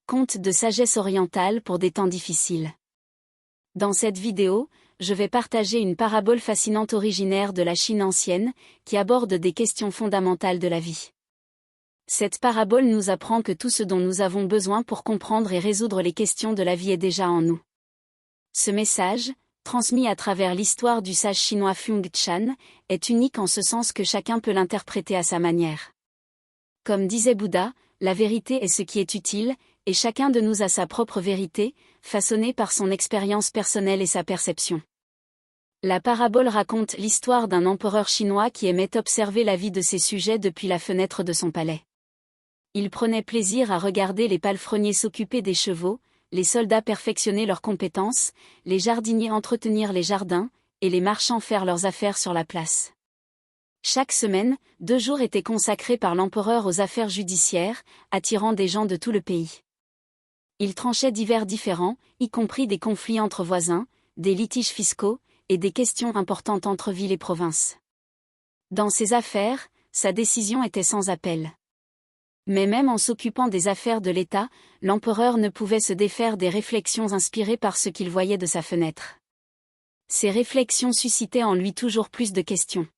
Conte de sagesse orientale pour des temps difficiles. Dans cette vidéo, je vais partager une parabole fascinante originaire de la Chine ancienne, qui aborde des questions fondamentales de la vie. Cette parabole nous apprend que tout ce dont nous avons besoin pour comprendre et résoudre les questions de la vie est déjà en nous. Ce message, transmis à travers l'histoire du sage chinois Feng Chan, est unique en ce sens que chacun peut l'interpréter à sa manière. Comme disait Bouddha, la vérité est ce qui est utile, et chacun de nous a sa propre vérité, façonnée par son expérience personnelle et sa perception. La parabole raconte l'histoire d'un empereur chinois qui aimait observer la vie de ses sujets depuis la fenêtre de son palais. Il prenait plaisir à regarder les palefreniers s'occuper des chevaux, les soldats perfectionner leurs compétences, les jardiniers entretenir les jardins, et les marchands faire leurs affaires sur la place. Chaque semaine, 2 jours étaient consacrés par l'empereur aux affaires judiciaires, attirant des gens de tout le pays. Il tranchait divers différends, y compris des conflits entre voisins, des litiges fiscaux, et des questions importantes entre villes et provinces. Dans ces affaires, sa décision était sans appel. Mais même en s'occupant des affaires de l'État, l'empereur ne pouvait se défaire des réflexions inspirées par ce qu'il voyait de sa fenêtre. Ces réflexions suscitaient en lui toujours plus de questions.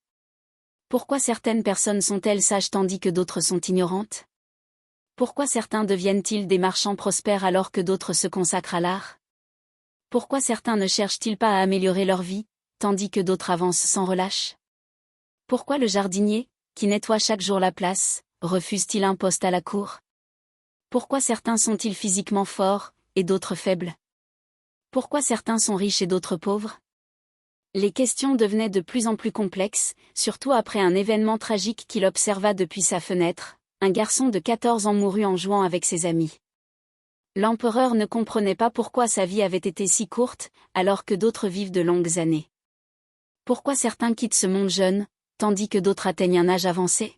Pourquoi certaines personnes sont-elles sages tandis que d'autres sont ignorantes ? Pourquoi certains deviennent-ils des marchands prospères alors que d'autres se consacrent à l'art ? Pourquoi certains ne cherchent-ils pas à améliorer leur vie, tandis que d'autres avancent sans relâche ? Pourquoi le jardinier, qui nettoie chaque jour la place, refuse-t-il un poste à la cour ? Pourquoi certains sont-ils physiquement forts, et d'autres faibles ? Pourquoi certains sont riches et d'autres pauvres ? Les questions devenaient de plus en plus complexes, surtout après un événement tragique qu'il observa depuis sa fenêtre. Un garçon de 14 ans mourut en jouant avec ses amis. L'empereur ne comprenait pas pourquoi sa vie avait été si courte, alors que d'autres vivent de longues années. Pourquoi certains quittent ce monde jeune, tandis que d'autres atteignent un âge avancé ?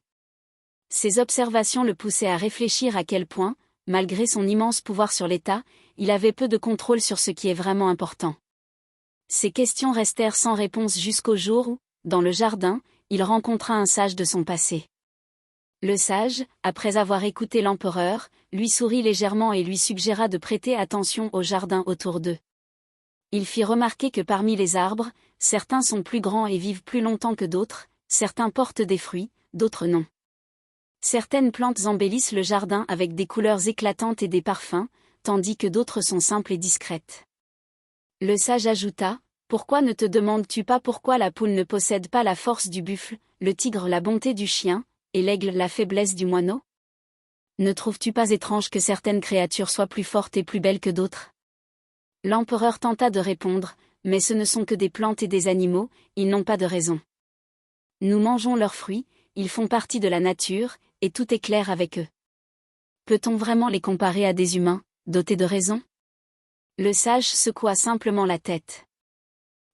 Ces observations le poussaient à réfléchir à quel point, malgré son immense pouvoir sur l'État, il avait peu de contrôle sur ce qui est vraiment important. Ces questions restèrent sans réponse jusqu'au jour où, dans le jardin, il rencontra un sage de son passé. Le sage, après avoir écouté l'empereur, lui sourit légèrement et lui suggéra de prêter attention au jardin autour d'eux. Il fit remarquer que parmi les arbres, certains sont plus grands et vivent plus longtemps que d'autres, certains portent des fruits, d'autres non. Certaines plantes embellissent le jardin avec des couleurs éclatantes et des parfums, tandis que d'autres sont simples et discrètes. Le sage ajouta, « Pourquoi ne te demandes-tu pas pourquoi la poule ne possède pas la force du buffle, le tigre la bonté du chien, et l'aigle la faiblesse du moineau ? Ne trouves-tu pas étrange que certaines créatures soient plus fortes et plus belles que d'autres ? » L'empereur tenta de répondre, « Mais ce ne sont que des plantes et des animaux, ils n'ont pas de raison. Nous mangeons leurs fruits, ils font partie de la nature, et tout est clair avec eux. Peut-on vraiment les comparer à des humains, dotés de raison ? » Le sage secoua simplement la tête.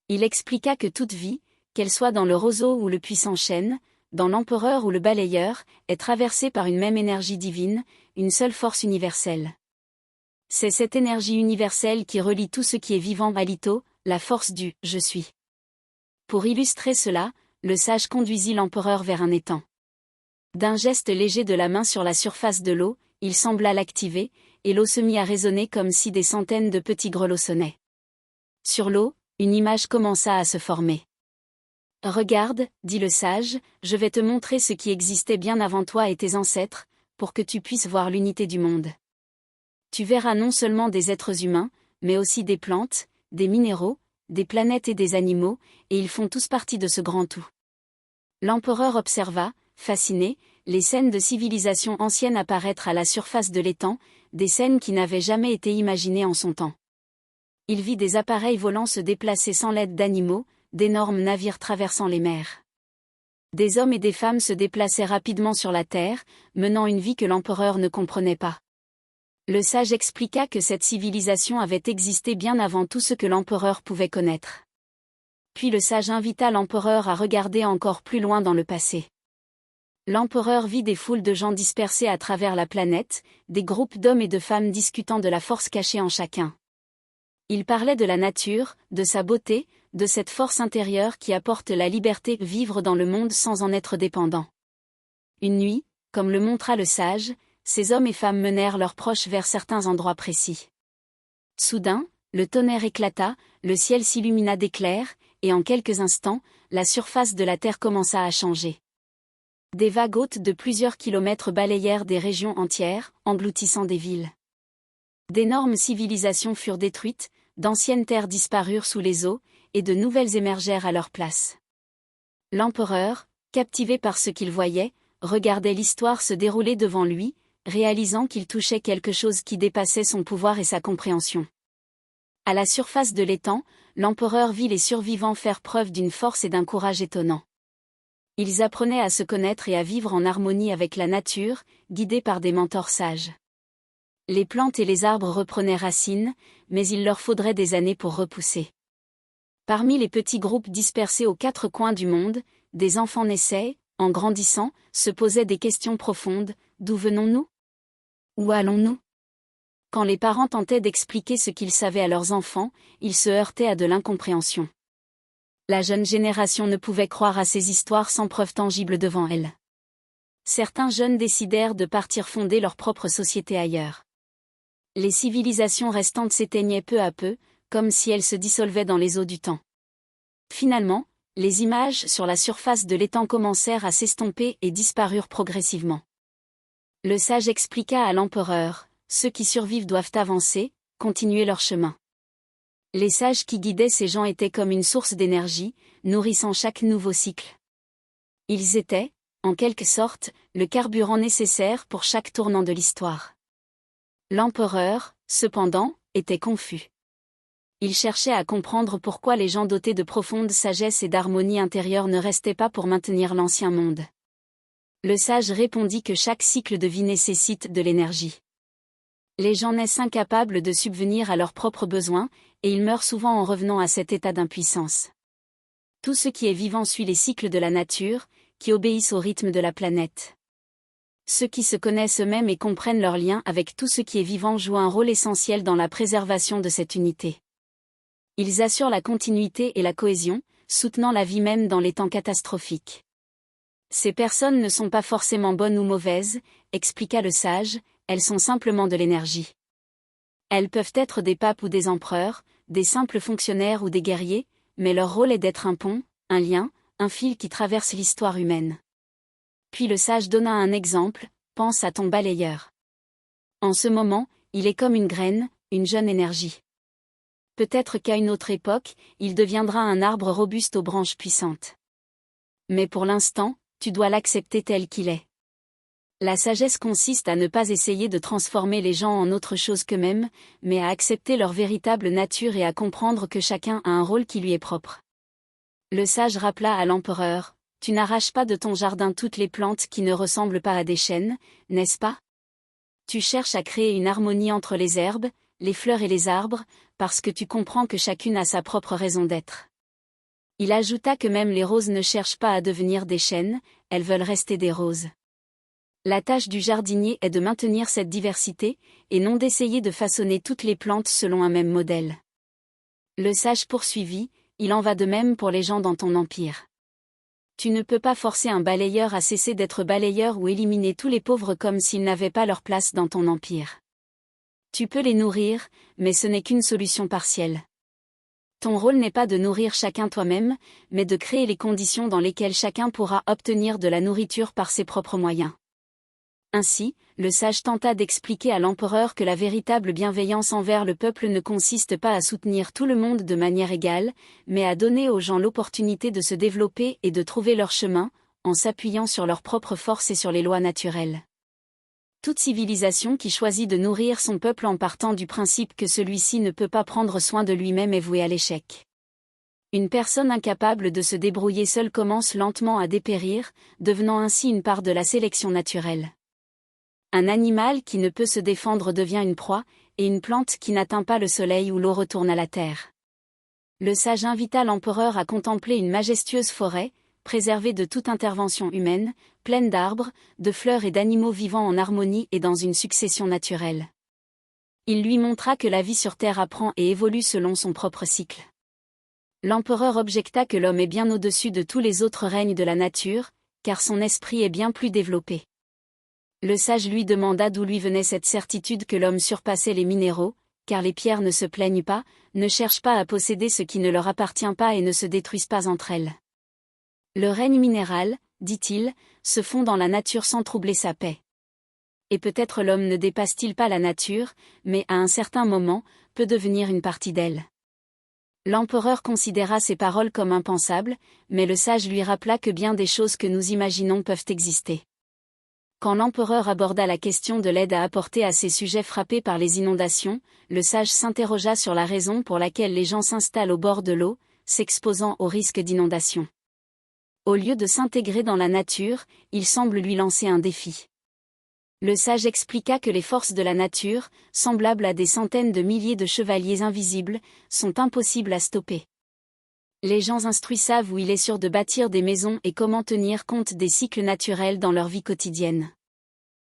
Il expliqua que toute vie, qu'elle soit dans le roseau ou le puissant chêne, dans l'empereur ou le balayeur, est traversée par une même énergie divine, une seule force universelle. C'est cette énergie universelle qui relie tout ce qui est vivant à l'ito, la force du « je suis ». Pour illustrer cela, le sage conduisit l'empereur vers un étang. D'un geste léger de la main sur la surface de l'eau, il sembla l'activer, et l'eau se mit à résonner comme si des centaines de petits grelots sonnaient. Sur l'eau, une image commença à se former. « Regarde, dit le sage, je vais te montrer ce qui existait bien avant toi et tes ancêtres, pour que tu puisses voir l'unité du monde. Tu verras non seulement des êtres humains, mais aussi des plantes, des minéraux, des planètes et des animaux, et ils font tous partie de ce grand tout. » L'empereur observa, fasciné, les scènes de civilisation ancienne apparaître à la surface de l'étang, des scènes qui n'avaient jamais été imaginées en son temps. Il vit des appareils volants se déplacer sans l'aide d'animaux, d'énormes navires traversant les mers. Des hommes et des femmes se déplaçaient rapidement sur la terre, menant une vie que l'empereur ne comprenait pas. Le sage expliqua que cette civilisation avait existé bien avant tout ce que l'empereur pouvait connaître. Puis le sage invita l'empereur à regarder encore plus loin dans le passé. L'empereur vit des foules de gens dispersés à travers la planète, des groupes d'hommes et de femmes discutant de la force cachée en chacun. Il parlait de la nature, de sa beauté, de cette force intérieure qui apporte la liberté de vivre dans le monde sans en être dépendant. Une nuit, comme le montra le sage, ces hommes et femmes menèrent leurs proches vers certains endroits précis. Soudain, le tonnerre éclata, le ciel s'illumina d'éclairs, et en quelques instants, la surface de la terre commença à changer. Des vagues hautes de plusieurs kilomètres balayèrent des régions entières, engloutissant des villes. D'énormes civilisations furent détruites, d'anciennes terres disparurent sous les eaux, et de nouvelles émergèrent à leur place. L'empereur, captivé par ce qu'il voyait, regardait l'histoire se dérouler devant lui, réalisant qu'il touchait quelque chose qui dépassait son pouvoir et sa compréhension. À la surface de l'étang, l'empereur vit les survivants faire preuve d'une force et d'un courage étonnants. Ils apprenaient à se connaître et à vivre en harmonie avec la nature, guidés par des mentors sages. Les plantes et les arbres reprenaient racine, mais il leur faudrait des années pour repousser. Parmi les petits groupes dispersés aux quatre coins du monde, des enfants naissaient, en grandissant, se posaient des questions profondes: d'où venons-nous? Où allons-nous? Quand les parents tentaient d'expliquer ce qu'ils savaient à leurs enfants, ils se heurtaient à de l'incompréhension. La jeune génération ne pouvait croire à ces histoires sans preuve tangible devant elle. Certains jeunes décidèrent de partir fonder leur propre société ailleurs. Les civilisations restantes s'éteignaient peu à peu, comme si elles se dissolvaient dans les eaux du temps. Finalement, les images sur la surface de l'étang commencèrent à s'estomper et disparurent progressivement. Le sage expliqua à l'empereur: ceux qui survivent doivent avancer, continuer leur chemin. Les sages qui guidaient ces gens étaient comme une source d'énergie, nourrissant chaque nouveau cycle. Ils étaient, en quelque sorte, le carburant nécessaire pour chaque tournant de l'histoire. L'empereur, cependant, était confus. Il cherchait à comprendre pourquoi les gens dotés de profonde sagesse et d'harmonie intérieure ne restaient pas pour maintenir l'ancien monde. Le sage répondit que chaque cycle de vie nécessite de l'énergie. Les gens naissent incapables de subvenir à leurs propres besoins, et ils meurent souvent en revenant à cet état d'impuissance. Tout ce qui est vivant suit les cycles de la nature, qui obéissent au rythme de la planète. Ceux qui se connaissent eux-mêmes et comprennent leur lien avec tout ce qui est vivant jouent un rôle essentiel dans la préservation de cette unité. Ils assurent la continuité et la cohésion, soutenant la vie même dans les temps catastrophiques. Ces personnes ne sont pas forcément bonnes ou mauvaises, expliqua le sage, elles sont simplement de l'énergie. Elles peuvent être des papes ou des empereurs, des simples fonctionnaires ou des guerriers, mais leur rôle est d'être un pont, un lien, un fil qui traverse l'histoire humaine. Puis le sage donna un exemple: pense à ton balayeur. En ce moment, il est comme une graine, une jeune énergie. Peut-être qu'à une autre époque, il deviendra un arbre robuste aux branches puissantes. Mais pour l'instant, tu dois l'accepter tel qu'il est. La sagesse consiste à ne pas essayer de transformer les gens en autre chose qu'eux-mêmes, mais à accepter leur véritable nature et à comprendre que chacun a un rôle qui lui est propre. Le sage rappela à l'empereur: tu n'arraches pas de ton jardin toutes les plantes qui ne ressemblent pas à des chênes, n'est-ce pas? Tu cherches à créer une harmonie entre les herbes, les fleurs et les arbres, parce que tu comprends que chacune a sa propre raison d'être. Il ajouta que même les roses ne cherchent pas à devenir des chênes, elles veulent rester des roses. La tâche du jardinier est de maintenir cette diversité, et non d'essayer de façonner toutes les plantes selon un même modèle. Le sage poursuivit: il en va de même pour les gens dans ton empire. Tu ne peux pas forcer un balayeur à cesser d'être balayeur ou éliminer tous les pauvres comme s'ils n'avaient pas leur place dans ton empire. Tu peux les nourrir, mais ce n'est qu'une solution partielle. Ton rôle n'est pas de nourrir chacun toi-même, mais de créer les conditions dans lesquelles chacun pourra obtenir de la nourriture par ses propres moyens. Ainsi, le sage tenta d'expliquer à l'empereur que la véritable bienveillance envers le peuple ne consiste pas à soutenir tout le monde de manière égale, mais à donner aux gens l'opportunité de se développer et de trouver leur chemin, en s'appuyant sur leur propre force et sur les lois naturelles. Toute civilisation qui choisit de nourrir son peuple en partant du principe que celui-ci ne peut pas prendre soin de lui-même est vouée à l'échec. Une personne incapable de se débrouiller seule commence lentement à dépérir, devenant ainsi une part de la sélection naturelle. Un animal qui ne peut se défendre devient une proie, et une plante qui n'atteint pas le soleil ou l'eau retourne à la terre. Le sage invita l'empereur à contempler une majestueuse forêt, préservée de toute intervention humaine, pleine d'arbres, de fleurs et d'animaux vivant en harmonie et dans une succession naturelle. Il lui montra que la vie sur Terre apprend et évolue selon son propre cycle. L'empereur objecta que l'homme est bien au-dessus de tous les autres règnes de la nature, car son esprit est bien plus développé. Le sage lui demanda d'où lui venait cette certitude que l'homme surpassait les minéraux, car les pierres ne se plaignent pas, ne cherchent pas à posséder ce qui ne leur appartient pas et ne se détruisent pas entre elles. Le règne minéral, dit-il, se fond dans la nature sans troubler sa paix. Et peut-être l'homme ne dépasse-t-il pas la nature, mais à un certain moment, peut devenir une partie d'elle. L'empereur considéra ces paroles comme impensables, mais le sage lui rappela que bien des choses que nous imaginons peuvent exister. Quand l'empereur aborda la question de l'aide à apporter à ces sujets frappés par les inondations, le sage s'interrogea sur la raison pour laquelle les gens s'installent au bord de l'eau, s'exposant au risque d'inondation. Au lieu de s'intégrer dans la nature, il semble lui lancer un défi. Le sage expliqua que les forces de la nature, semblables à des centaines de milliers de chevaliers invisibles, sont impossibles à stopper. Les gens instruits savent où il est sûr de bâtir des maisons et comment tenir compte des cycles naturels dans leur vie quotidienne.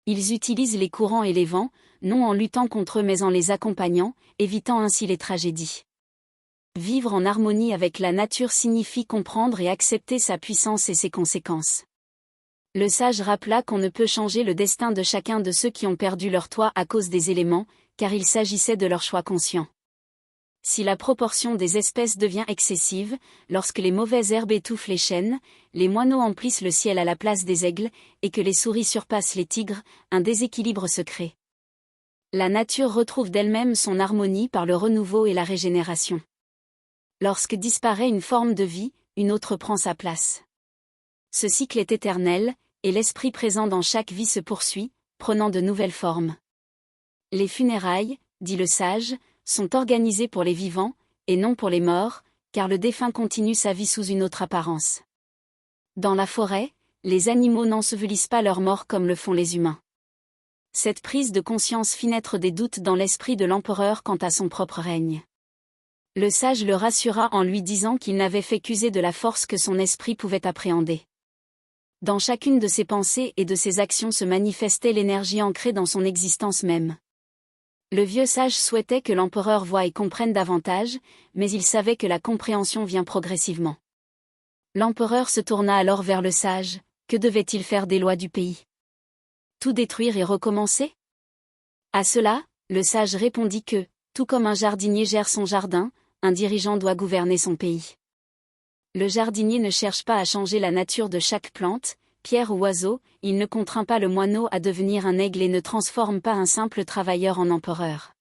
Ils utilisent les courants et les vents, non en luttant contre eux mais en les accompagnant, évitant ainsi les tragédies. Vivre en harmonie avec la nature signifie comprendre et accepter sa puissance et ses conséquences. Le sage rappela qu'on ne peut changer le destin de chacun de ceux qui ont perdu leur toit à cause des éléments, car il s'agissait de leur choix conscient. Si la proportion des espèces devient excessive, lorsque les mauvaises herbes étouffent les chênes, les moineaux emplissent le ciel à la place des aigles, et que les souris surpassent les tigres, un déséquilibre se crée. La nature retrouve d'elle-même son harmonie par le renouveau et la régénération. Lorsque disparaît une forme de vie, une autre prend sa place. Ce cycle est éternel, et l'esprit présent dans chaque vie se poursuit, prenant de nouvelles formes. Les funérailles, dit le sage, sont organisées pour les vivants, et non pour les morts, car le défunt continue sa vie sous une autre apparence. Dans la forêt, les animaux n'ensevelissent pas leurs morts comme le font les humains. Cette prise de conscience fit naître des doutes dans l'esprit de l'empereur quant à son propre règne. Le sage le rassura en lui disant qu'il n'avait fait qu'user de la force que son esprit pouvait appréhender. Dans chacune de ses pensées et de ses actions se manifestait l'énergie ancrée dans son existence même. Le vieux sage souhaitait que l'empereur voie et comprenne davantage, mais il savait que la compréhension vient progressivement. L'empereur se tourna alors vers le sage. Que devait-il faire des lois du pays? Tout détruire et recommencer? À cela, le sage répondit que, tout comme un jardinier gère son jardin, un dirigeant doit gouverner son pays. Le jardinier ne cherche pas à changer la nature de chaque plante, pierre ou oiseau, il ne contraint pas le moineau à devenir un aigle et ne transforme pas un simple travailleur en empereur.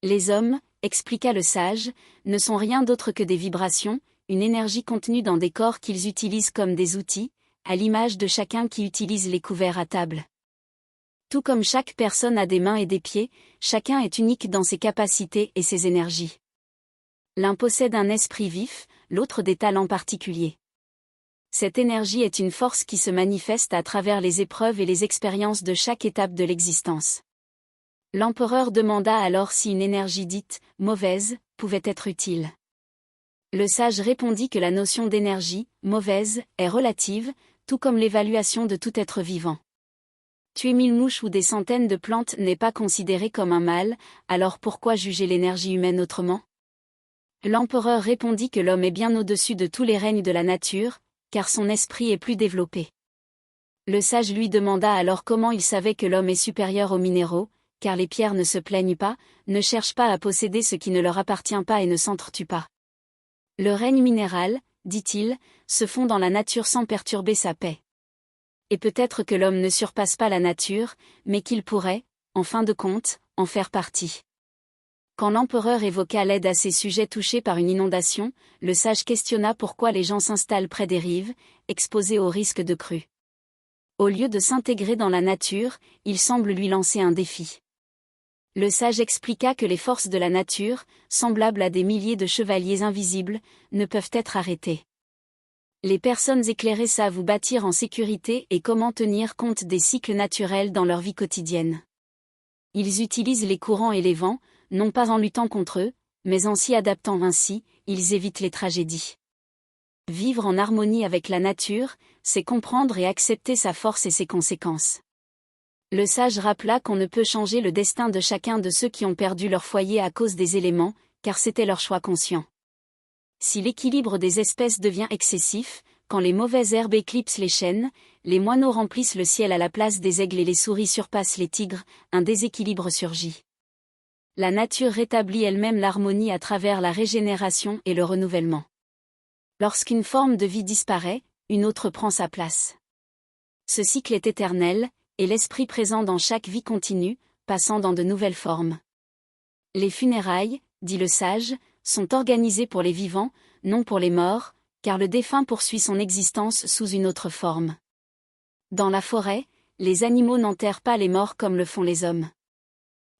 Les hommes, expliqua le sage, ne sont rien d'autre que des vibrations, une énergie contenue dans des corps qu'ils utilisent comme des outils, à l'image de chacun qui utilise les couverts à table. Tout comme chaque personne a des mains et des pieds, chacun est unique dans ses capacités et ses énergies. L'un possède un esprit vif, l'autre des talents particuliers. Cette énergie est une force qui se manifeste à travers les épreuves et les expériences de chaque étape de l'existence. L'empereur demanda alors si une énergie dite « mauvaise » pouvait être utile. Le sage répondit que la notion d'énergie « mauvaise » est relative, tout comme l'évaluation de tout être vivant. Tuer 1000 mouches ou des centaines de plantes n'est pas considéré comme un mal, alors pourquoi juger l'énergie humaine autrement? L'empereur répondit que l'homme est bien au-dessus de tous les règnes de la nature, car son esprit est plus développé. Le sage lui demanda alors comment il savait que l'homme est supérieur aux minéraux, car les pierres ne se plaignent pas, ne cherchent pas à posséder ce qui ne leur appartient pas et ne s'entretuent pas. Le règne minéral, dit-il, se fond dans la nature sans perturber sa paix. Et peut-être que l'homme ne surpasse pas la nature, mais qu'il pourrait, en fin de compte, en faire partie. Quand l'empereur évoqua l'aide à ces sujets touchés par une inondation, le sage questionna pourquoi les gens s'installent près des rives, exposés au risque de crue. Au lieu de s'intégrer dans la nature, il semble lui lancer un défi. Le sage expliqua que les forces de la nature, semblables à des milliers de chevaliers invisibles, ne peuvent être arrêtées. Les personnes éclairées savent où bâtir en sécurité et comment tenir compte des cycles naturels dans leur vie quotidienne. Ils utilisent les courants et les vents, non pas en luttant contre eux, mais en s'y adaptant ainsi, ils évitent les tragédies. Vivre en harmonie avec la nature, c'est comprendre et accepter sa force et ses conséquences. Le sage rappela qu'on ne peut changer le destin de chacun de ceux qui ont perdu leur foyer à cause des éléments, car c'était leur choix conscient. Si l'équilibre des espèces devient excessif, quand les mauvaises herbes éclipsent les chênes, les moineaux remplissent le ciel à la place des aigles et les souris surpassent les tigres, un déséquilibre surgit. La nature rétablit elle-même l'harmonie à travers la régénération et le renouvellement. Lorsqu'une forme de vie disparaît, une autre prend sa place. Ce cycle est éternel, et l'esprit présent dans chaque vie continue, passant dans de nouvelles formes. Les funérailles, dit le sage, sont organisées pour les vivants, non pour les morts, car le défunt poursuit son existence sous une autre forme. Dans la forêt, les animaux n'enterrent pas les morts comme le font les hommes.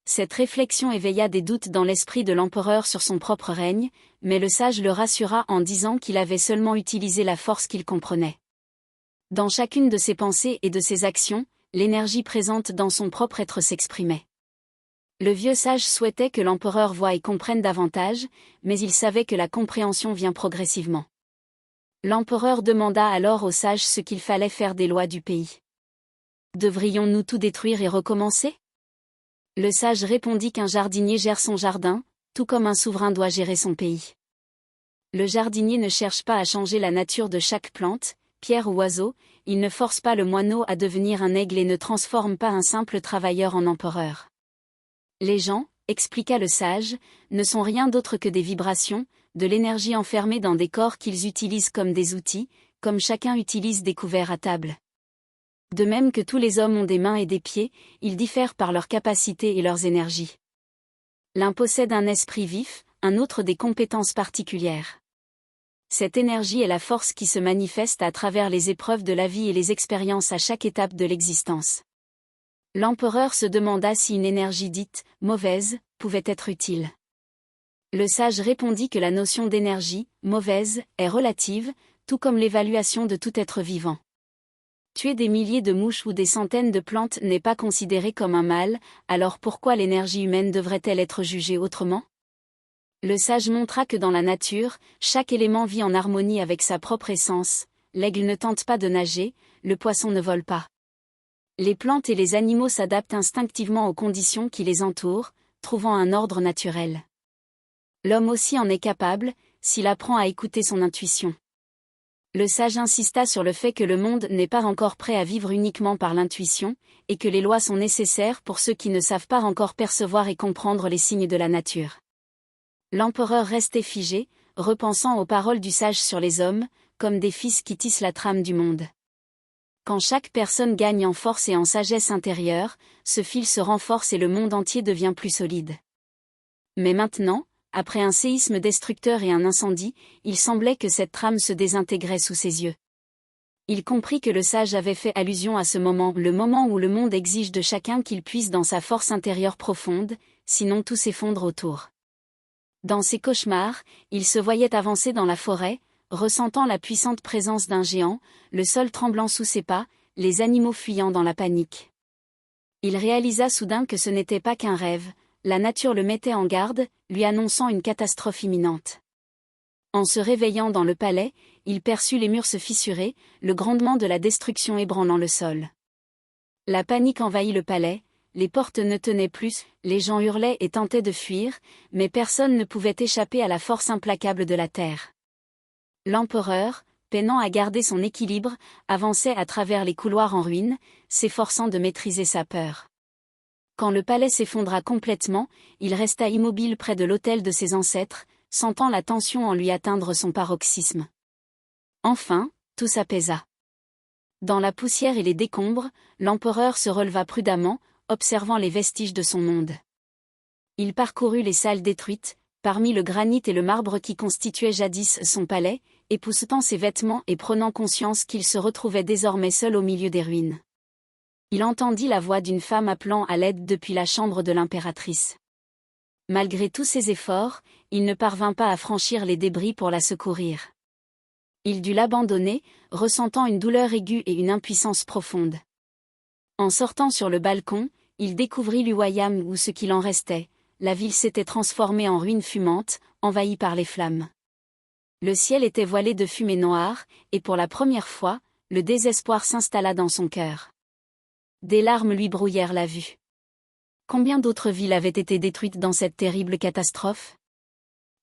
Cette réflexion éveilla des doutes dans l'esprit de l'empereur sur son propre règne, mais le sage le rassura en disant qu'il avait seulement utilisé la force qu'il comprenait. Dans chacune de ses pensées et de ses actions, l'énergie présente dans son propre être s'exprimait. Le vieux sage souhaitait que l'empereur voie et comprenne davantage, mais il savait que la compréhension vient progressivement. L'empereur demanda alors au sage ce qu'il fallait faire des lois du pays. Devrions-nous tout détruire et recommencer ? Le sage répondit qu'un jardinier gère son jardin, tout comme un souverain doit gérer son pays. Le jardinier ne cherche pas à changer la nature de chaque plante, pierre ou oiseau, il ne force pas le moineau à devenir un aigle et ne transforme pas un simple travailleur en empereur. Les gens, expliqua le sage, ne sont rien d'autre que des vibrations, de l'énergie enfermée dans des corps qu'ils utilisent comme des outils, comme chacun utilise des couverts à table. De même que tous les hommes ont des mains et des pieds, ils diffèrent par leurs capacités et leurs énergies. L'un possède un esprit vif, un autre des compétences particulières. Cette énergie est la force qui se manifeste à travers les épreuves de la vie et les expériences à chaque étape de l'existence. L'empereur se demanda si une énergie dite « mauvaise » pouvait être utile. Le sage répondit que la notion d'énergie « mauvaise » est relative, tout comme l'évaluation de tout être vivant. Tuer des milliers de mouches ou des centaines de plantes n'est pas considéré comme un mal, alors pourquoi l'énergie humaine devrait-elle être jugée autrement ? Le sage montra que dans la nature, chaque élément vit en harmonie avec sa propre essence, l'aigle ne tente pas de nager, le poisson ne vole pas. Les plantes et les animaux s'adaptent instinctivement aux conditions qui les entourent, trouvant un ordre naturel. L'homme aussi en est capable, s'il apprend à écouter son intuition. Le sage insista sur le fait que le monde n'est pas encore prêt à vivre uniquement par l'intuition, et que les lois sont nécessaires pour ceux qui ne savent pas encore percevoir et comprendre les signes de la nature. L'empereur restait figé, repensant aux paroles du sage sur les hommes, comme des fils qui tissent la trame du monde. Quand chaque personne gagne en force et en sagesse intérieure, ce fil se renforce et le monde entier devient plus solide. Mais maintenant, après un séisme destructeur et un incendie, il semblait que cette trame se désintégrait sous ses yeux. Il comprit que le sage avait fait allusion à ce moment, le moment où le monde exige de chacun qu'il puise dans sa force intérieure profonde, sinon tout s'effondre autour. Dans ses cauchemars, il se voyait avancer dans la forêt, ressentant la puissante présence d'un géant, le sol tremblant sous ses pas, les animaux fuyant dans la panique. Il réalisa soudain que ce n'était pas qu'un rêve, la nature le mettait en garde, lui annonçant une catastrophe imminente. En se réveillant dans le palais, il perçut les murs se fissurer, le grondement de la destruction ébranlant le sol. La panique envahit le palais, les portes ne tenaient plus, les gens hurlaient et tentaient de fuir, mais personne ne pouvait échapper à la force implacable de la terre. L'empereur, peinant à garder son équilibre, avançait à travers les couloirs en ruine, s'efforçant de maîtriser sa peur. Quand le palais s'effondra complètement, il resta immobile près de l'autel de ses ancêtres, sentant la tension en lui atteindre son paroxysme. Enfin, tout s'apaisa. Dans la poussière et les décombres, l'empereur se releva prudemment, observant les vestiges de son monde. Il parcourut les salles détruites, parmi le granit et le marbre qui constituaient jadis son palais, époussetant ses vêtements et prenant conscience qu'il se retrouvait désormais seul au milieu des ruines. Il entendit la voix d'une femme appelant à l'aide depuis la chambre de l'impératrice. Malgré tous ses efforts, il ne parvint pas à franchir les débris pour la secourir. Il dut l'abandonner, ressentant une douleur aiguë et une impuissance profonde. En sortant sur le balcon, il découvrit l'Uwayam où ce qu'il en restait, la ville s'était transformée en ruine fumante, envahie par les flammes. Le ciel était voilé de fumée noire, et pour la première fois, le désespoir s'installa dans son cœur. Des larmes lui brouillèrent la vue. Combien d'autres villes avaient été détruites dans cette terrible catastrophe ?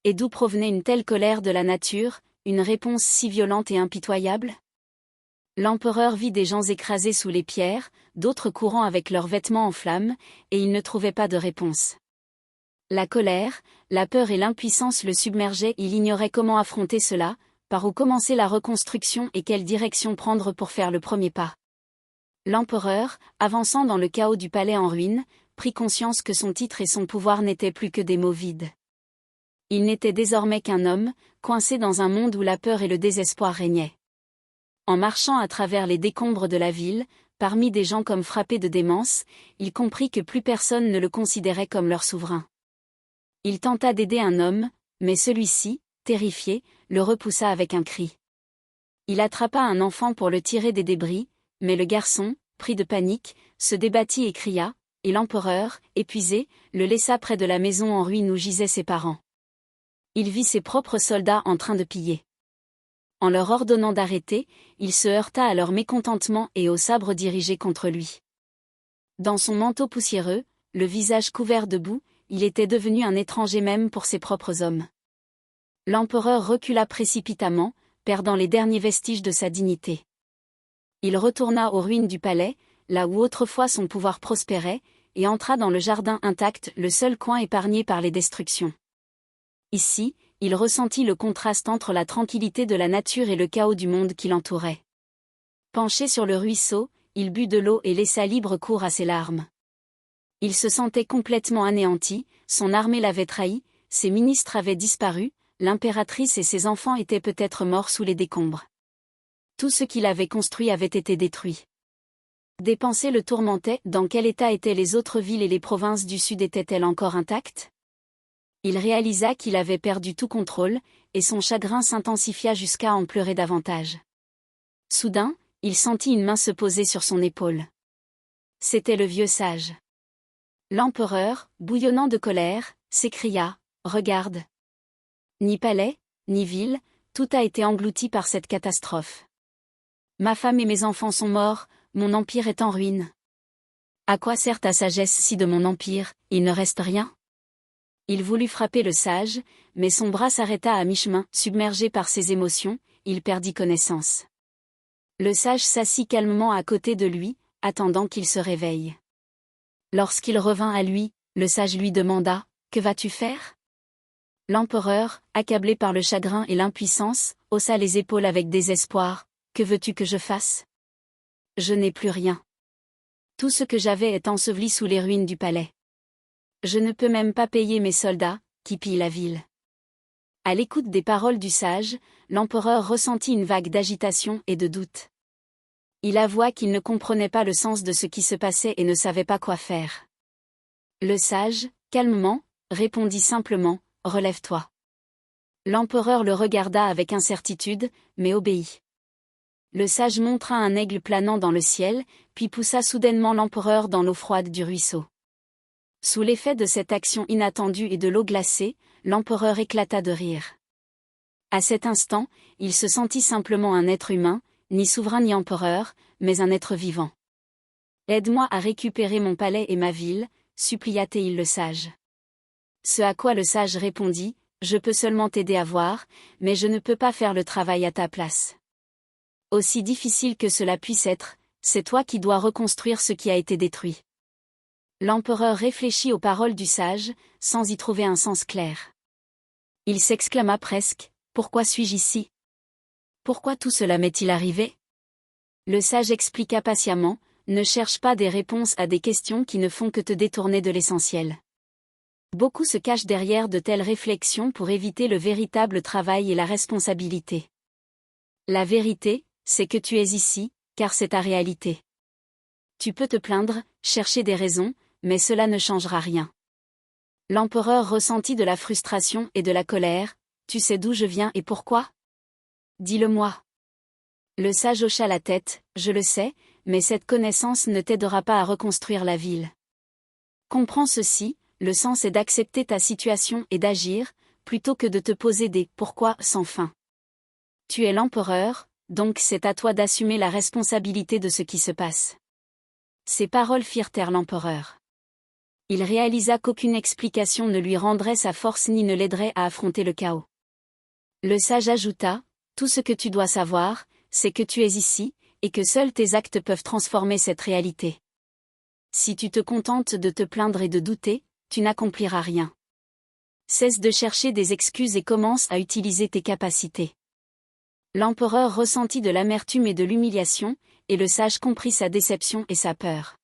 Et d'où provenait une telle colère de la nature, une réponse si violente et impitoyable ? L'empereur vit des gens écrasés sous les pierres, d'autres courant avec leurs vêtements en flammes, et il ne trouvait pas de réponse. La colère, la peur et l'impuissance le submergeaient, il ignorait comment affronter cela, par où commencer la reconstruction et quelle direction prendre pour faire le premier pas. L'empereur, avançant dans le chaos du palais en ruine, prit conscience que son titre et son pouvoir n'étaient plus que des mots vides. Il n'était désormais qu'un homme, coincé dans un monde où la peur et le désespoir régnaient. En marchant à travers les décombres de la ville, parmi des gens comme frappés de démence, il comprit que plus personne ne le considérait comme leur souverain. Il tenta d'aider un homme, mais celui-ci, terrifié, le repoussa avec un cri. Il attrapa un enfant pour le tirer des débris, mais le garçon, pris de panique, se débattit et cria, et l'empereur, épuisé, le laissa près de la maison en ruine où gisaient ses parents. Il vit ses propres soldats en train de piller. En leur ordonnant d'arrêter, il se heurta à leur mécontentement et aux sabres dirigés contre lui. Dans son manteau poussiéreux, le visage couvert de boue, il était devenu un étranger même pour ses propres hommes. L'empereur recula précipitamment, perdant les derniers vestiges de sa dignité. Il retourna aux ruines du palais, là où autrefois son pouvoir prospérait, et entra dans le jardin intact, le seul coin épargné par les destructions. Ici, il ressentit le contraste entre la tranquillité de la nature et le chaos du monde qui l'entourait. Penché sur le ruisseau, il but de l'eau et laissa libre cours à ses larmes. Il se sentait complètement anéanti, son armée l'avait trahi, ses ministres avaient disparu, l'impératrice et ses enfants étaient peut-être morts sous les décombres. Tout ce qu'il avait construit avait été détruit. Des pensées le tourmentaient, dans quel état étaient les autres villes et les provinces du Sud étaient-elles encore intactes? Il réalisa qu'il avait perdu tout contrôle, et son chagrin s'intensifia jusqu'à en pleurer davantage. Soudain, il sentit une main se poser sur son épaule. C'était le vieux sage. L'empereur, bouillonnant de colère, s'écria, « Regarde ! Ni palais, ni ville, tout a été englouti par cette catastrophe. Ma femme et mes enfants sont morts, mon empire est en ruine. À quoi sert ta sagesse si de mon empire, il ne reste rien ?» Il voulut frapper le sage, mais son bras s'arrêta à mi-chemin, submergé par ses émotions, il perdit connaissance. Le sage s'assit calmement à côté de lui, attendant qu'il se réveille. Lorsqu'il revint à lui, le sage lui demanda, « Que vas-tu faire ?» L'empereur, accablé par le chagrin et l'impuissance, haussa les épaules avec désespoir, « Que veux-tu que je fasse ? Je n'ai plus rien. Tout ce que j'avais est enseveli sous les ruines du palais. Je ne peux même pas payer mes soldats, qui pillent la ville. » À l'écoute des paroles du sage, l'empereur ressentit une vague d'agitation et de doute. Il avoua qu'il ne comprenait pas le sens de ce qui se passait et ne savait pas quoi faire. Le sage, calmement, répondit simplement, « Relève-toi. » L'empereur le regarda avec incertitude, mais obéit. Le sage montra un aigle planant dans le ciel, puis poussa soudainement l'empereur dans l'eau froide du ruisseau. Sous l'effet de cette action inattendue et de l'eau glacée, l'empereur éclata de rire. À cet instant, il se sentit simplement un être humain, ni souverain ni empereur, mais un être vivant. « Aide-moi à récupérer mon palais et ma ville, » supplia-t-il le sage. Ce à quoi le sage répondit, « Je peux seulement t'aider à voir, mais je ne peux pas faire le travail à ta place. Aussi difficile que cela puisse être, c'est toi qui dois reconstruire ce qui a été détruit. » L'empereur réfléchit aux paroles du sage, sans y trouver un sens clair. Il s'exclama presque, « Pourquoi suis-je ici ? Pourquoi tout cela m'est-il arrivé ?» Le sage expliqua patiemment, « Ne cherche pas des réponses à des questions qui ne font que te détourner de l'essentiel. Beaucoup se cachent derrière de telles réflexions pour éviter le véritable travail et la responsabilité. La vérité, c'est que tu es ici, car c'est ta réalité. Tu peux te plaindre, chercher des raisons, mais cela ne changera rien. » L'empereur ressentit de la frustration et de la colère, « Tu sais d'où je viens et pourquoi ? Dis-le-moi. » Le sage hocha la tête, « Je le sais, mais cette connaissance ne t'aidera pas à reconstruire la ville. Comprends ceci, le sens est d'accepter ta situation et d'agir, plutôt que de te poser des « pourquoi » sans fin. Tu es l'empereur, donc c'est à toi d'assumer la responsabilité de ce qui se passe. » Ces paroles firent taire l'empereur. Il réalisa qu'aucune explication ne lui rendrait sa force ni ne l'aiderait à affronter le chaos. Le sage ajouta, « Tout ce que tu dois savoir, c'est que tu es ici, et que seuls tes actes peuvent transformer cette réalité. Si tu te contentes de te plaindre et de douter, tu n'accompliras rien. Cesse de chercher des excuses et commence à utiliser tes capacités. L'empereur ressentit de l'amertume et de l'humiliation, et le sage comprit sa déception et sa peur.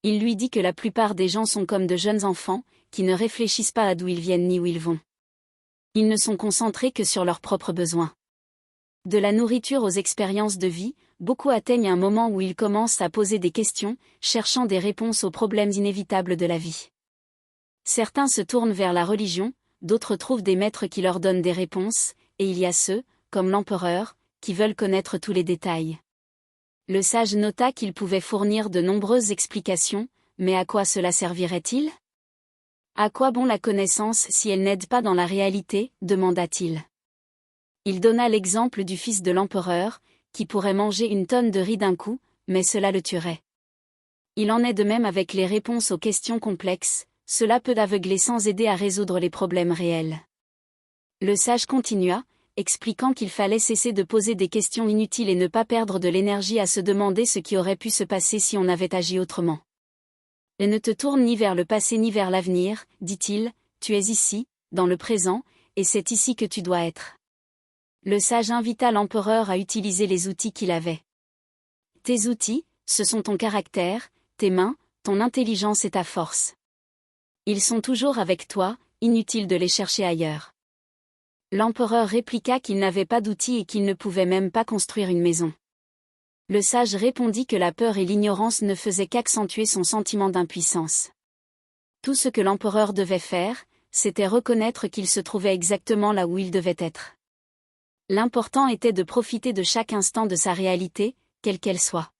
Il lui dit que la plupart des gens sont comme de jeunes enfants, qui ne réfléchissent pas à d'où ils viennent ni où ils vont. Ils ne sont concentrés que sur leurs propres besoins. De la nourriture aux expériences de vie, beaucoup atteignent un moment où ils commencent à poser des questions, cherchant des réponses aux problèmes inévitables de la vie. Certains se tournent vers la religion, d'autres trouvent des maîtres qui leur donnent des réponses, et il y a ceux, comme l'empereur, qui veulent connaître tous les détails. Le sage nota qu'il pouvait fournir de nombreuses explications, mais à quoi cela servirait-il ? À quoi bon la connaissance si elle n'aide pas dans la réalité, demanda-t-il. Il donna l'exemple du fils de l'empereur, qui pourrait manger une tonne de riz d'un coup, mais cela le tuerait. Il en est de même avec les réponses aux questions complexes, cela peut aveugler sans aider à résoudre les problèmes réels. Le sage continua, expliquant qu'il fallait cesser de poser des questions inutiles et ne pas perdre de l'énergie à se demander ce qui aurait pu se passer si on avait agi autrement. Et ne te tourne ni vers le passé ni vers l'avenir, dit-il, tu es ici, dans le présent, et c'est ici que tu dois être. Le sage invita l'empereur à utiliser les outils qu'il avait. Tes outils, ce sont ton caractère, tes mains, ton intelligence et ta force. Ils sont toujours avec toi, inutile de les chercher ailleurs. L'empereur répliqua qu'il n'avait pas d'outils et qu'il ne pouvait même pas construire une maison. Le sage répondit que la peur et l'ignorance ne faisaient qu'accentuer son sentiment d'impuissance. Tout ce que l'empereur devait faire, c'était reconnaître qu'il se trouvait exactement là où il devait être. L'important était de profiter de chaque instant de sa réalité, quelle qu'elle soit.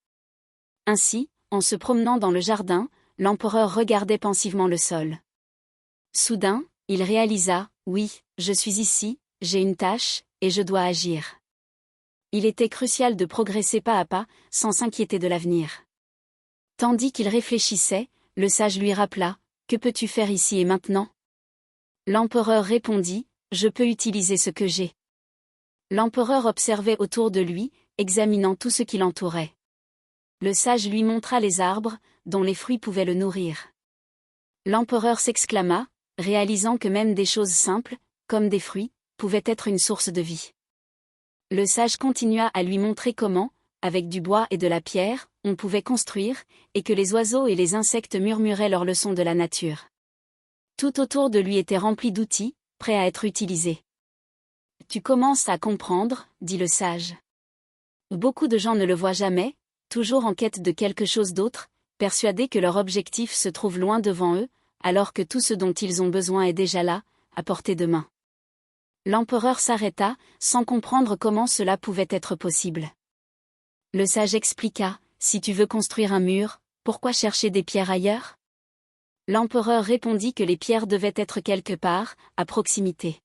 Ainsi, en se promenant dans le jardin, l'empereur regardait pensivement le sol. Soudain, il réalisa, oui, je suis ici, j'ai une tâche, et je dois agir. Il était crucial de progresser pas à pas, sans s'inquiéter de l'avenir. Tandis qu'il réfléchissait, le sage lui rappela, « Que peux-tu faire ici et maintenant ?» L'empereur répondit, « Je peux utiliser ce que j'ai. » L'empereur observait autour de lui, examinant tout ce qui l'entourait. Le sage lui montra les arbres, dont les fruits pouvaient le nourrir. L'empereur s'exclama, réalisant que même des choses simples, comme des fruits, pouvaient être une source de vie. Le sage continua à lui montrer comment, avec du bois et de la pierre, on pouvait construire, et que les oiseaux et les insectes murmuraient leurs leçons de la nature. Tout autour de lui était rempli d'outils, prêts à être utilisés. « Tu commences à comprendre, » dit le sage. Beaucoup de gens ne le voient jamais, toujours en quête de quelque chose d'autre, persuadés que leur objectif se trouve loin devant eux, alors que tout ce dont ils ont besoin est déjà là, à portée de main. L'empereur s'arrêta, sans comprendre comment cela pouvait être possible. Le sage expliqua, « Si tu veux construire un mur, pourquoi chercher des pierres ailleurs ?» L'empereur répondit que les pierres devaient être quelque part, à proximité.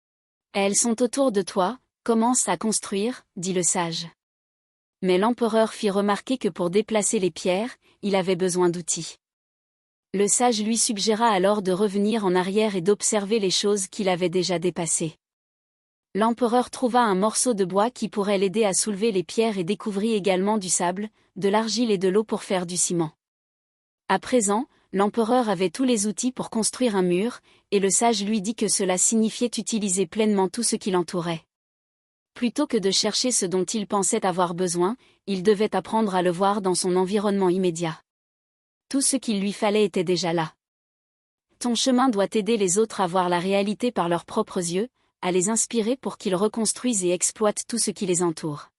« Elles sont autour de toi, commence à construire, » dit le sage. Mais l'empereur fit remarquer que pour déplacer les pierres, il avait besoin d'outils. Le sage lui suggéra alors de revenir en arrière et d'observer les choses qu'il avait déjà dépassées. L'empereur trouva un morceau de bois qui pourrait l'aider à soulever les pierres et découvrit également du sable, de l'argile et de l'eau pour faire du ciment. À présent, l'empereur avait tous les outils pour construire un mur, et le sage lui dit que cela signifiait utiliser pleinement tout ce qui l'entourait. Plutôt que de chercher ce dont il pensait avoir besoin, il devait apprendre à le voir dans son environnement immédiat. Tout ce qu'il lui fallait était déjà là. Ton chemin doit aider les autres à voir la réalité par leurs propres yeux, à les inspirer pour qu'ils reconstruisent et exploitent tout ce qui les entoure.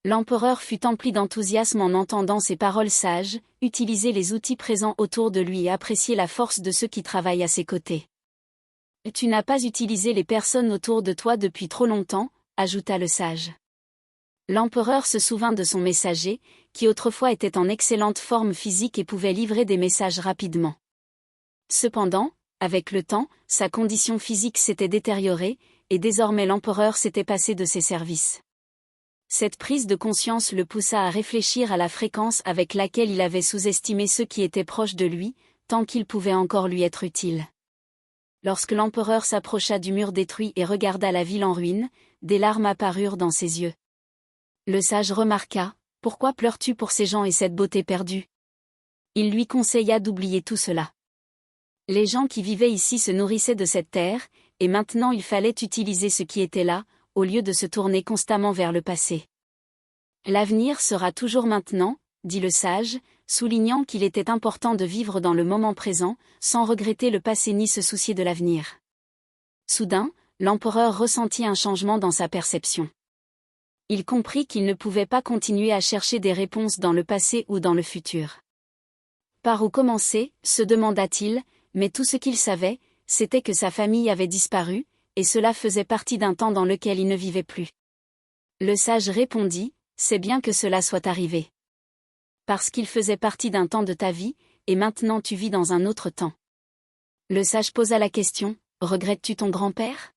L'empereur fut empli d'enthousiasme en entendant ces paroles sages, utiliser les outils présents autour de lui et apprécier la force de ceux qui travaillent à ses côtés. « Tu n'as pas utilisé les personnes autour de toi depuis trop longtemps », ajouta le sage. L'empereur se souvint de son messager, qui autrefois était en excellente forme physique et pouvait livrer des messages rapidement. Cependant, avec le temps, sa condition physique s'était détériorée, et désormais l'empereur s'était passé de ses services. Cette prise de conscience le poussa à réfléchir à la fréquence avec laquelle il avait sous-estimé ceux qui étaient proches de lui, tant qu'ils pouvaient encore lui être utiles. Lorsque l'empereur s'approcha du mur détruit et regarda la ville en ruine, des larmes apparurent dans ses yeux. Le sage remarqua, Pourquoi pleures-tu pour ces gens et cette beauté perdue? Il lui conseilla d'oublier tout cela. Les gens qui vivaient ici se nourrissaient de cette terre, et maintenant il fallait utiliser ce qui était là, au lieu de se tourner constamment vers le passé. L'avenir sera toujours maintenant, dit le sage, soulignant qu'il était important de vivre dans le moment présent, sans regretter le passé ni se soucier de l'avenir. Soudain, l'empereur ressentit un changement dans sa perception. Il comprit qu'il ne pouvait pas continuer à chercher des réponses dans le passé ou dans le futur. Par où commencer, se demanda-t-il, mais tout ce qu'il savait, c'était que sa famille avait disparu, et cela faisait partie d'un temps dans lequel il ne vivait plus. Le sage répondit, c'est bien que cela soit arrivé. Parce qu'il faisait partie d'un temps de ta vie, et maintenant tu vis dans un autre temps. Le sage posa la question, regrettes-tu ton grand-père?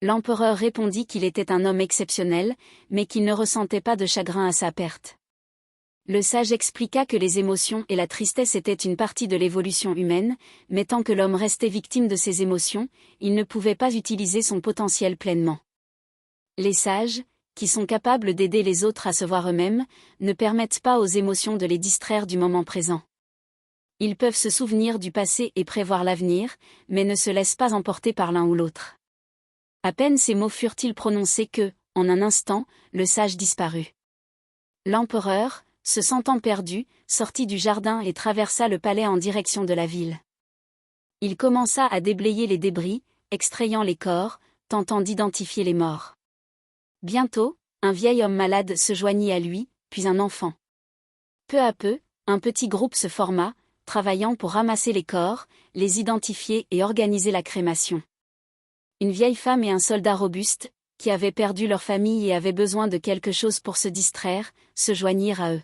L'empereur répondit qu'il était un homme exceptionnel, mais qu'il ne ressentait pas de chagrin à sa perte. Le sage expliqua que les émotions et la tristesse étaient une partie de l'évolution humaine, mais tant que l'homme restait victime de ses émotions, il ne pouvait pas utiliser son potentiel pleinement. Les sages, qui sont capables d'aider les autres à se voir eux-mêmes, ne permettent pas aux émotions de les distraire du moment présent. Ils peuvent se souvenir du passé et prévoir l'avenir, mais ne se laissent pas emporter par l'un ou l'autre. À peine ces mots furent-ils prononcés que, en un instant, le sage disparut. L'empereur, se sentant perdu, sortit du jardin et traversa le palais en direction de la ville. Il commença à déblayer les débris, extrayant les corps, tentant d'identifier les morts. Bientôt, un vieil homme malade se joignit à lui, puis un enfant. Peu à peu, un petit groupe se forma, travaillant pour ramasser les corps, les identifier et organiser la crémation. Une vieille femme et un soldat robuste, qui avaient perdu leur famille et avaient besoin de quelque chose pour se distraire, se joignirent à eux.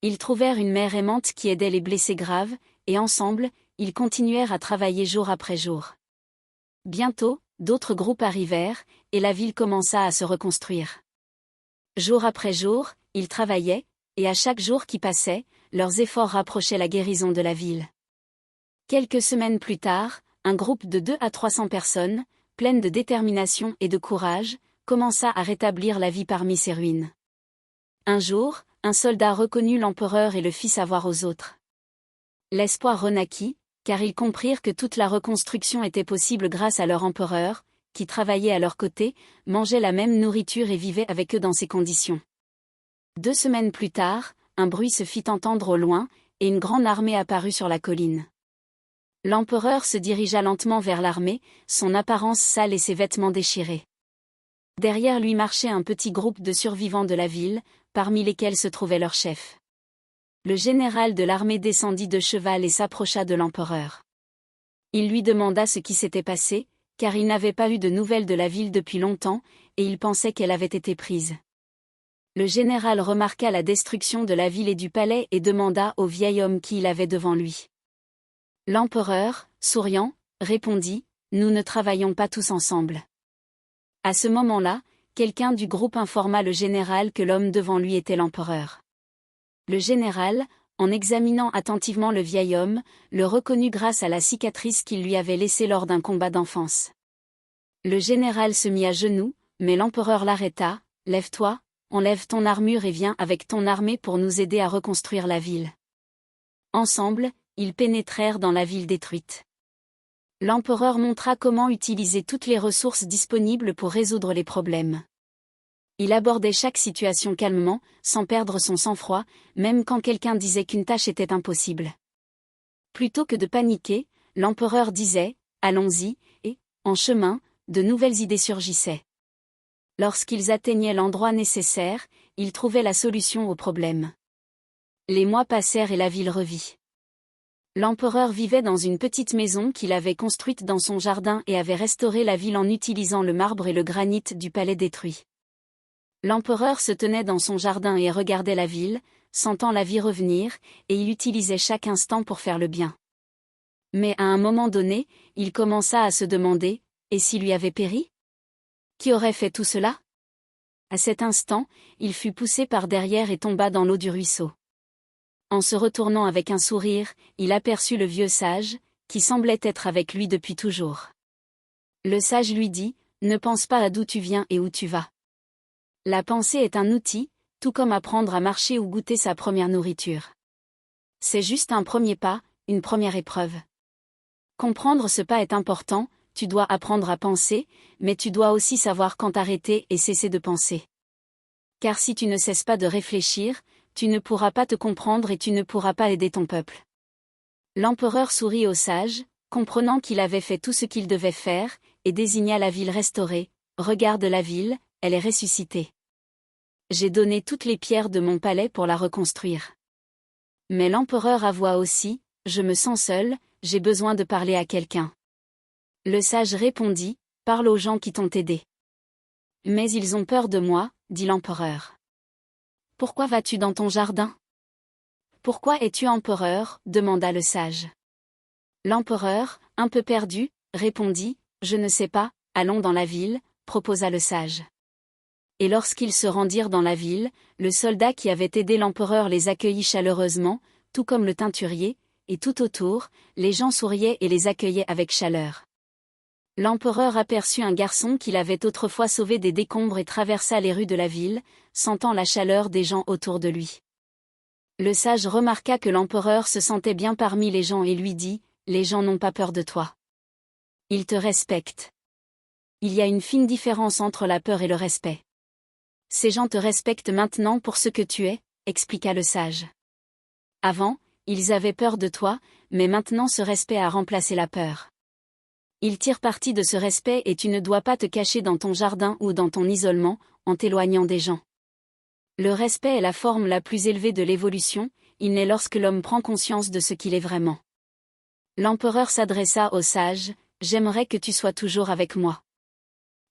Ils trouvèrent une mère aimante qui aidait les blessés graves, et ensemble, ils continuèrent à travailler jour après jour. Bientôt, d'autres groupes arrivèrent, et la ville commença à se reconstruire. Jour après jour, ils travaillaient, et à chaque jour qui passait, leurs efforts rapprochaient la guérison de la ville. Quelques semaines plus tard, un groupe de 200 à 300 personnes, pleines de détermination et de courage, commença à rétablir la vie parmi ces ruines. Un jour, un soldat reconnut l'empereur et le fit savoir aux autres. L'espoir renaquit, car ils comprirent que toute la reconstruction était possible grâce à leur empereur, qui travaillait à leur côté, mangeait la même nourriture et vivait avec eux dans ces conditions. 2 semaines plus tard, un bruit se fit entendre au loin, et une grande armée apparut sur la colline. L'empereur se dirigea lentement vers l'armée, son apparence sale et ses vêtements déchirés. Derrière lui marchait un petit groupe de survivants de la ville, parmi lesquels se trouvait leur chef. Le général de l'armée descendit de cheval et s'approcha de l'empereur. Il lui demanda ce qui s'était passé, car il n'avait pas eu de nouvelles de la ville depuis longtemps, et il pensait qu'elle avait été prise. Le général remarqua la destruction de la ville et du palais et demanda au vieil homme qui il avait devant lui. L'empereur, souriant, répondit, « Nous ne travaillons pas tous ensemble. » À ce moment-là, quelqu'un du groupe informa le général que l'homme devant lui était l'empereur. Le général, en examinant attentivement le vieil homme, le reconnut grâce à la cicatrice qu'il lui avait laissée lors d'un combat d'enfance. Le général se mit à genoux, mais l'empereur l'arrêta, « Lève-toi, enlève ton armure et viens avec ton armée pour nous aider à reconstruire la ville. » Ensemble, ils pénétrèrent dans la ville détruite. L'empereur montra comment utiliser toutes les ressources disponibles pour résoudre les problèmes. Il abordait chaque situation calmement, sans perdre son sang-froid, même quand quelqu'un disait qu'une tâche était impossible. Plutôt que de paniquer, l'empereur disait « Allons-y », et, en chemin, de nouvelles idées surgissaient. Lorsqu'ils atteignaient l'endroit nécessaire, ils trouvaient la solution au problème. Les mois passèrent et la ville revit. L'empereur vivait dans une petite maison qu'il avait construite dans son jardin et avait restauré la ville en utilisant le marbre et le granit du palais détruit. L'empereur se tenait dans son jardin et regardait la ville, sentant la vie revenir, et il utilisait chaque instant pour faire le bien. Mais à un moment donné, il commença à se demander, et s'il lui avait péri? Qui aurait fait tout cela? À cet instant, il fut poussé par derrière et tomba dans l'eau du ruisseau. En se retournant avec un sourire, il aperçut le vieux sage, qui semblait être avec lui depuis toujours. Le sage lui dit, « Ne pense pas à d'où tu viens et où tu vas. La pensée est un outil, tout comme apprendre à marcher ou goûter sa première nourriture. C'est juste un premier pas, une première épreuve. Comprendre ce pas est important, tu dois apprendre à penser, mais tu dois aussi savoir quand arrêter et cesser de penser. Car si tu ne cesses pas de réfléchir, tu ne pourras pas te comprendre et tu ne pourras pas aider ton peuple. L'empereur sourit au sage, comprenant qu'il avait fait tout ce qu'il devait faire, et désigna la ville restaurée. Regarde la ville, elle est ressuscitée. J'ai donné toutes les pierres de mon palais pour la reconstruire. Mais l'empereur avoua aussi, je me sens seul, j'ai besoin de parler à quelqu'un. Le sage répondit, parle aux gens qui t'ont aidé. Mais ils ont peur de moi, dit l'empereur. Pourquoi vas-tu dans ton jardin? Pourquoi es-tu empereur? Demanda le sage. L'empereur, un peu perdu, répondit, je ne sais pas, allons dans la ville, proposa le sage. Et lorsqu'ils se rendirent dans la ville, le soldat qui avait aidé l'empereur les accueillit chaleureusement, tout comme le teinturier, et tout autour, les gens souriaient et les accueillaient avec chaleur. L'empereur aperçut un garçon qu'il avait autrefois sauvé des décombres et traversa les rues de la ville, sentant la chaleur des gens autour de lui. Le sage remarqua que l'empereur se sentait bien parmi les gens et lui dit, « Les gens n'ont pas peur de toi. Ils te respectent. » Il y a une fine différence entre la peur et le respect. Ces gens te respectent maintenant pour ce que tu es, expliqua le sage. Avant, ils avaient peur de toi, mais maintenant ce respect a remplacé la peur. Ils tirent parti de ce respect et tu ne dois pas te cacher dans ton jardin ou dans ton isolement, en t'éloignant des gens. Le respect est la forme la plus élevée de l'évolution, il naît lorsque l'homme prend conscience de ce qu'il est vraiment. L'empereur s'adressa au sage, « J'aimerais que tu sois toujours avec moi.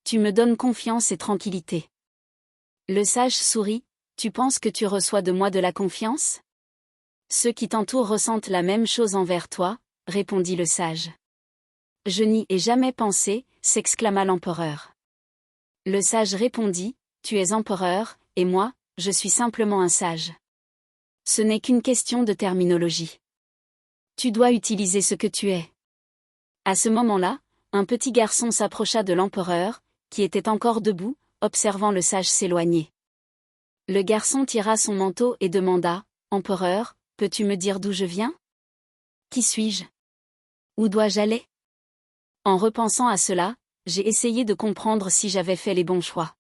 Tu me donnes confiance et tranquillité. » Le sage sourit, « Tu penses que tu reçois de moi de la confiance? Ceux qui t'entourent ressentent la même chose envers toi, répondit le sage. Je n'y ai jamais pensé, s'exclama l'empereur. Le sage répondit, tu es empereur, et moi, je suis simplement un sage. Ce n'est qu'une question de terminologie. Tu dois utiliser ce que tu es. À ce moment-là, un petit garçon s'approcha de l'empereur, qui était encore debout, observant le sage s'éloigner. Le garçon tira son manteau et demanda, « Empereur, peux-tu me dire d'où je viens? Qui suis-je? Où dois-je aller ?» En repensant à cela, j'ai essayé de comprendre si j'avais fait les bons choix.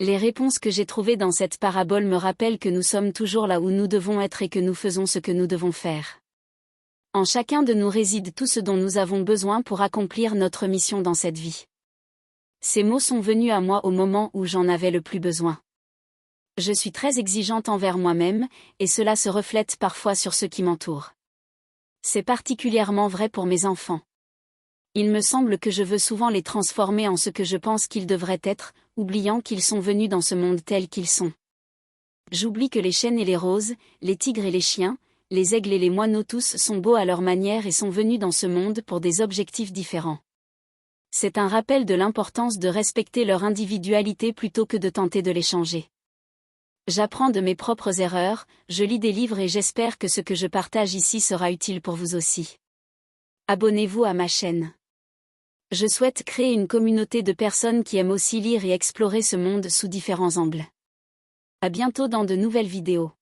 Les réponses que j'ai trouvées dans cette parabole me rappellent que nous sommes toujours là où nous devons être et que nous faisons ce que nous devons faire. En chacun de nous réside tout ce dont nous avons besoin pour accomplir notre mission dans cette vie. Ces mots sont venus à moi au moment où j'en avais le plus besoin. Je suis très exigeante envers moi-même, et cela se reflète parfois sur ceux qui m'entourent. C'est particulièrement vrai pour mes enfants. Il me semble que je veux souvent les transformer en ce que je pense qu'ils devraient être, oubliant qu'ils sont venus dans ce monde tels qu'ils sont. J'oublie que les chênes et les roses, les tigres et les chiens, les aigles et les moineaux tous sont beaux à leur manière et sont venus dans ce monde pour des objectifs différents. C'est un rappel de l'importance de respecter leur individualité plutôt que de tenter de les changer. J'apprends de mes propres erreurs, je lis des livres et j'espère que ce que je partage ici sera utile pour vous aussi. Abonnez-vous à ma chaîne. Je souhaite créer une communauté de personnes qui aiment aussi lire et explorer ce monde sous différents angles. À bientôt dans de nouvelles vidéos.